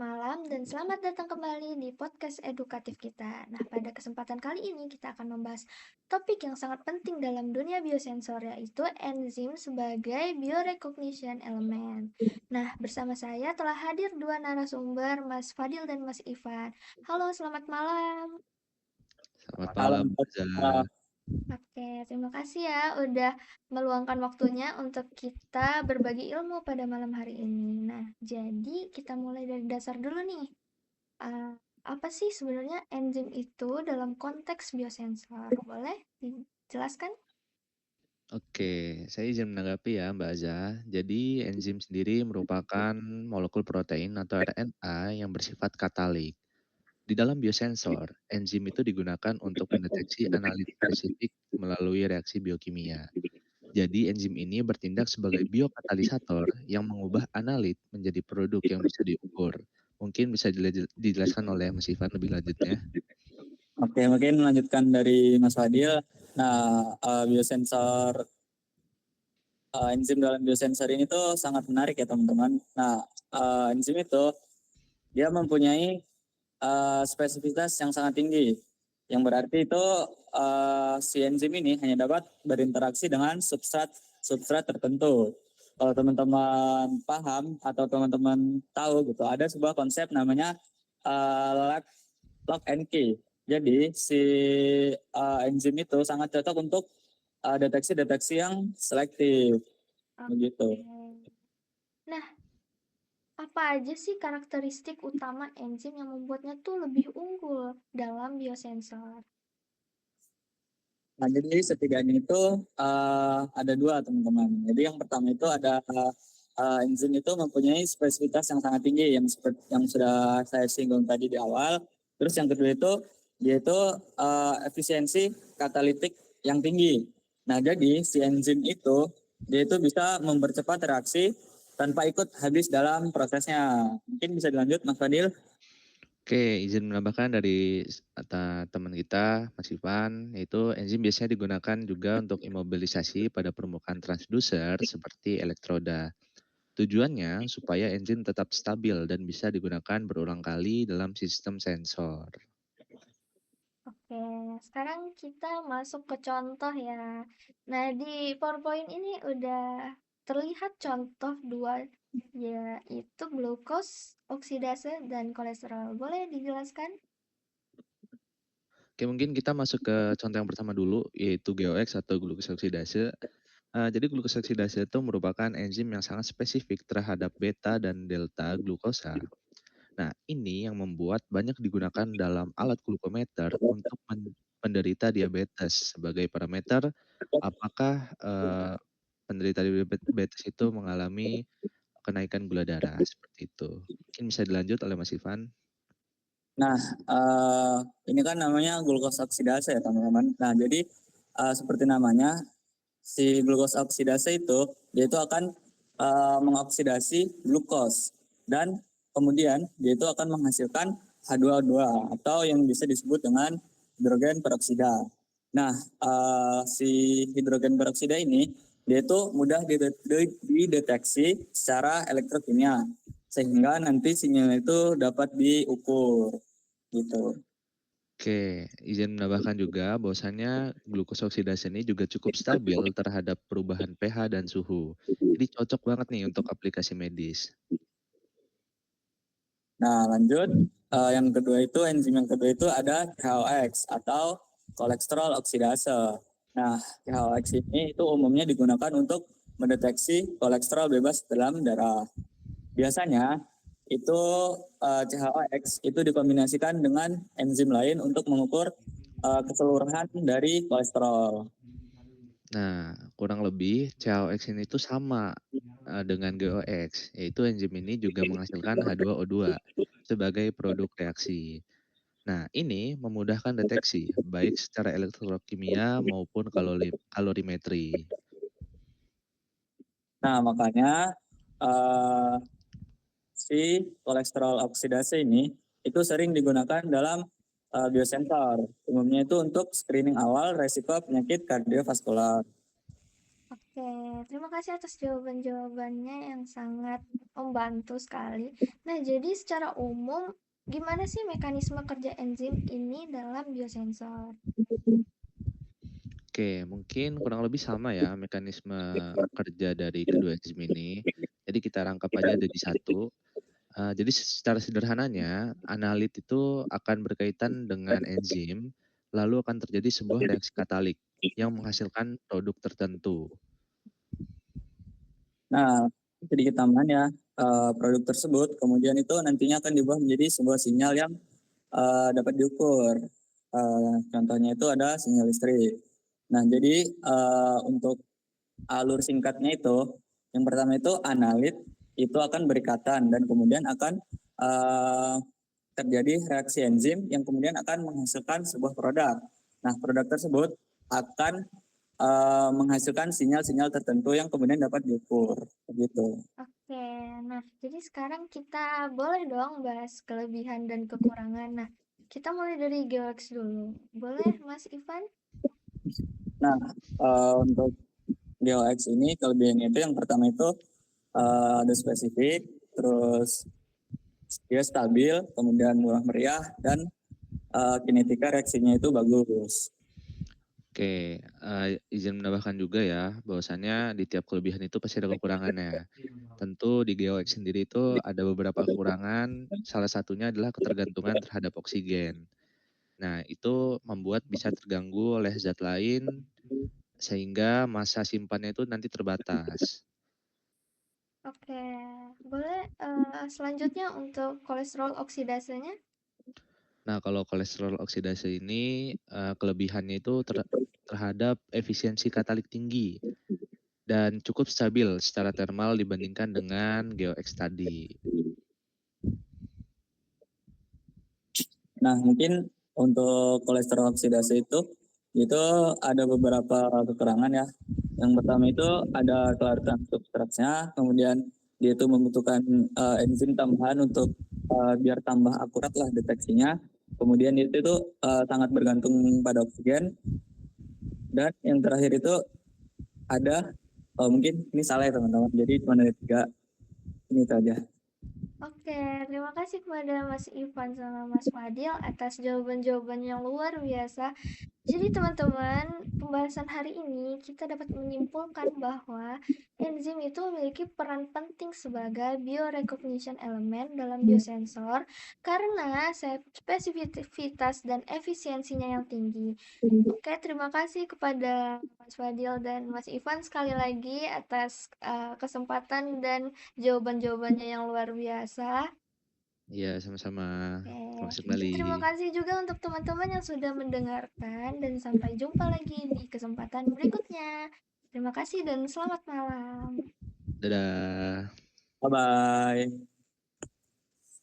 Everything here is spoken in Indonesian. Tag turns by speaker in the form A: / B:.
A: malam dan selamat datang kembali di podcast edukatif kita. Nah, pada kesempatan kali ini kita akan membahas topik yang sangat penting dalam dunia biosensor, yaitu enzim sebagai biorecognition element. Nah, bersama saya telah hadir dua narasumber, Mas Fadil dan Mas Ivan. Halo, selamat malam.
B: Selamat
C: Malam,
B: malam, Zah.
A: Oke, terima kasih ya udah meluangkan waktunya untuk kita berbagi ilmu pada malam hari ini. Nah, jadi kita mulai dari dasar dulu nih. Ah, apa sih sebenarnya enzim itu dalam konteks biosensor? Boleh dijelaskan?
B: Oke, saya izin menanggapi ya Mbak Zah. Jadi enzim sendiri merupakan molekul protein atau RNA yang bersifat katalik. Di dalam biosensor, enzim itu digunakan untuk mendeteksi analit spesifik melalui reaksi biokimia. Jadi enzim ini bertindak sebagai biokatalisator yang mengubah analit menjadi produk yang bisa diukur. Mungkin bisa dijelaskan oleh Mas Ivan lebih lanjutnya.
C: Oke, mungkin melanjutkan dari Mas Fadil. Nah, biosensor, enzim dalam biosensor ini tuh sangat menarik ya teman-teman. Nah, enzim itu dia mempunyai spesifitas yang sangat tinggi, yang berarti itu si enzim ini hanya dapat berinteraksi dengan substrat tertentu. Kalau teman-teman paham atau teman-teman tahu gitu, ada sebuah konsep namanya lock and key. Jadi si enzim itu sangat cocok untuk deteksi-deteksi yang selektif begitu.
A: Oke. Nah, apa aja sih karakteristik utama enzim yang membuatnya tuh lebih unggul dalam biosensor?
C: Nah, jadi setidaknya itu ada dua teman-teman. Jadi yang pertama itu ada enzim itu mempunyai spesifitas yang sangat tinggi yang seperti yang sudah saya singgung tadi di awal. Terus yang kedua itu dia itu efisiensi katalitik yang tinggi. Nah, jadi si enzim itu dia itu bisa mempercepat reaksi tanpa ikut habis dalam prosesnya. Mungkin bisa dilanjut Mas Fadil.
B: Oke, izin menambahkan dari teman kita, Mas Ivan, yaitu enzim biasanya digunakan juga untuk imobilisasi pada permukaan transducer seperti elektroda. Tujuannya supaya enzim tetap stabil dan bisa digunakan berulang kali dalam sistem sensor.
A: Oke, sekarang kita masuk ke contoh ya. Nah, di PowerPoint ini udah terlihat contoh dua, yaitu glukos, oksidase, dan kolesterol. Boleh dijelaskan?
B: Oke, mungkin kita masuk ke contoh yang pertama dulu, yaitu GOX atau glukosoksidase. Jadi glukosoksidase itu merupakan enzim yang sangat spesifik terhadap beta dan delta glukosa. Nah, ini yang membuat banyak digunakan dalam alat glukometer untuk penderita diabetes sebagai parameter apakah penderita diabetes itu mengalami kenaikan gula darah seperti itu. Mungkin bisa dilanjut oleh Mas Ivan.
C: Nah, eh, ini kan namanya glukos oksidase ya teman-teman. Nah, jadi seperti namanya, si glukos oksidase itu dia itu akan mengoksidasi glukos dan kemudian dia itu akan menghasilkan H2O2 atau yang bisa disebut dengan hidrogen peroksida. Nah, si hidrogen peroksida ini dia itu mudah dideteksi secara elektrokimia sehingga nanti sinyal itu dapat diukur gitu.
B: Oke, izin menambahkan juga bahwasannya glukosoksidase ini juga cukup stabil terhadap perubahan pH dan suhu. Jadi cocok banget nih untuk aplikasi medis.
C: Nah, lanjut. Yang kedua itu enzim yang kedua itu ada CHOX atau kolesterol oksidase. Nah, CHOX ini itu umumnya digunakan untuk mendeteksi kolesterol bebas dalam darah. Biasanya itu CHOX itu dikombinasikan dengan enzim lain untuk mengukur keseluruhan dari kolesterol.
B: Nah, kurang lebih CHOX ini tuh sama dengan GOX, yaitu enzim ini juga menghasilkan H2O2 sebagai produk reaksi. Nah, ini memudahkan deteksi baik secara elektrokimia maupun kalorimetri.
C: Nah, makanya eh, si kolesterol oksidase ini itu sering digunakan dalam biosensor. Umumnya itu untuk screening awal resiko penyakit kardiovaskular.
A: Oke, terima kasih atas jawaban-jawabannya yang sangat membantu sekali. Nah, jadi secara umum, gimana sih mekanisme kerja enzim ini dalam biosensor?
B: Oke, mungkin kurang lebih sama ya mekanisme kerja dari kedua enzim ini. Jadi kita rangkap aja jadi satu. Jadi secara sederhananya, analit itu akan berkaitan dengan enzim, lalu akan terjadi sebuah reaksi katalik yang menghasilkan produk tertentu.
C: Nah, sedikit tambahan ya, produk tersebut kemudian itu nantinya akan diubah menjadi sebuah sinyal yang dapat diukur. Contohnya itu ada sinyal listrik. Nah, jadi untuk alur singkatnya itu, yang pertama itu analit itu akan berikatan dan kemudian akan terjadi reaksi enzim yang kemudian akan menghasilkan sebuah produk. Nah, produk tersebut akan menghasilkan sinyal-sinyal tertentu yang kemudian dapat diukur, begitu.
A: Oke, nah jadi sekarang kita boleh dong bahas kelebihan dan kekurangan. Nah, kita mulai dari GeoX dulu. Boleh, Mas Ivan?
C: Nah, untuk GeoX ini kelebihannya itu yang pertama itu ada spesifik, terus dia stabil, kemudian murah meriah, dan kinetika reaksinya itu bagus.
B: Oke, izin menambahkan juga ya, bahwasannya di tiap kelebihan itu pasti ada kekurangannya. Tentu di GeoX sendiri itu ada beberapa kekurangan, salah satunya adalah ketergantungan terhadap oksigen. Nah, itu membuat bisa terganggu oleh zat lain, sehingga masa simpannya itu nanti terbatas.
A: Oke, boleh selanjutnya untuk kolesterol oksidasenya?
B: Nah, kalau kolesterol oksidasi ini, kelebihannya itu terhadap efisiensi katalik tinggi dan cukup stabil secara thermal dibandingkan dengan GeoX tadi.
C: Nah, mungkin untuk kolesterol oksidasi itu ada beberapa kekurangan ya. Yang pertama itu ada kelaritan substratnya, kemudian dia itu membutuhkan enzim tambahan untuk biar tambah akurat lah deteksinya. Kemudian itu sangat bergantung pada oksigen. Dan yang terakhir itu ada mungkin ini salah ya teman-teman. Jadi cuma ada 3, ini itu aja.
A: Oke, terima kasih kepada Mas Ivan sama Mas Fadil atas jawaban-jawaban yang luar biasa. Jadi teman-teman, pembahasan hari ini kita dapat menyimpulkan bahwa enzim itu memiliki peran penting sebagai biorecognition element dalam biosensor karena spesifitas dan efisiensinya yang tinggi. Oke, terima kasih kepada Mas Fadil dan Mas Ivan sekali lagi atas kesempatan dan jawaban-jawabannya yang luar biasa.
B: Iya, sama-sama. Terima
A: Oke,
B: kasih kembali.
A: terima kasih juga untuk teman-teman yang sudah mendengarkan dan sampai jumpa lagi di kesempatan berikutnya. Terima kasih dan selamat malam.
B: Dadah.
C: Bye-bye.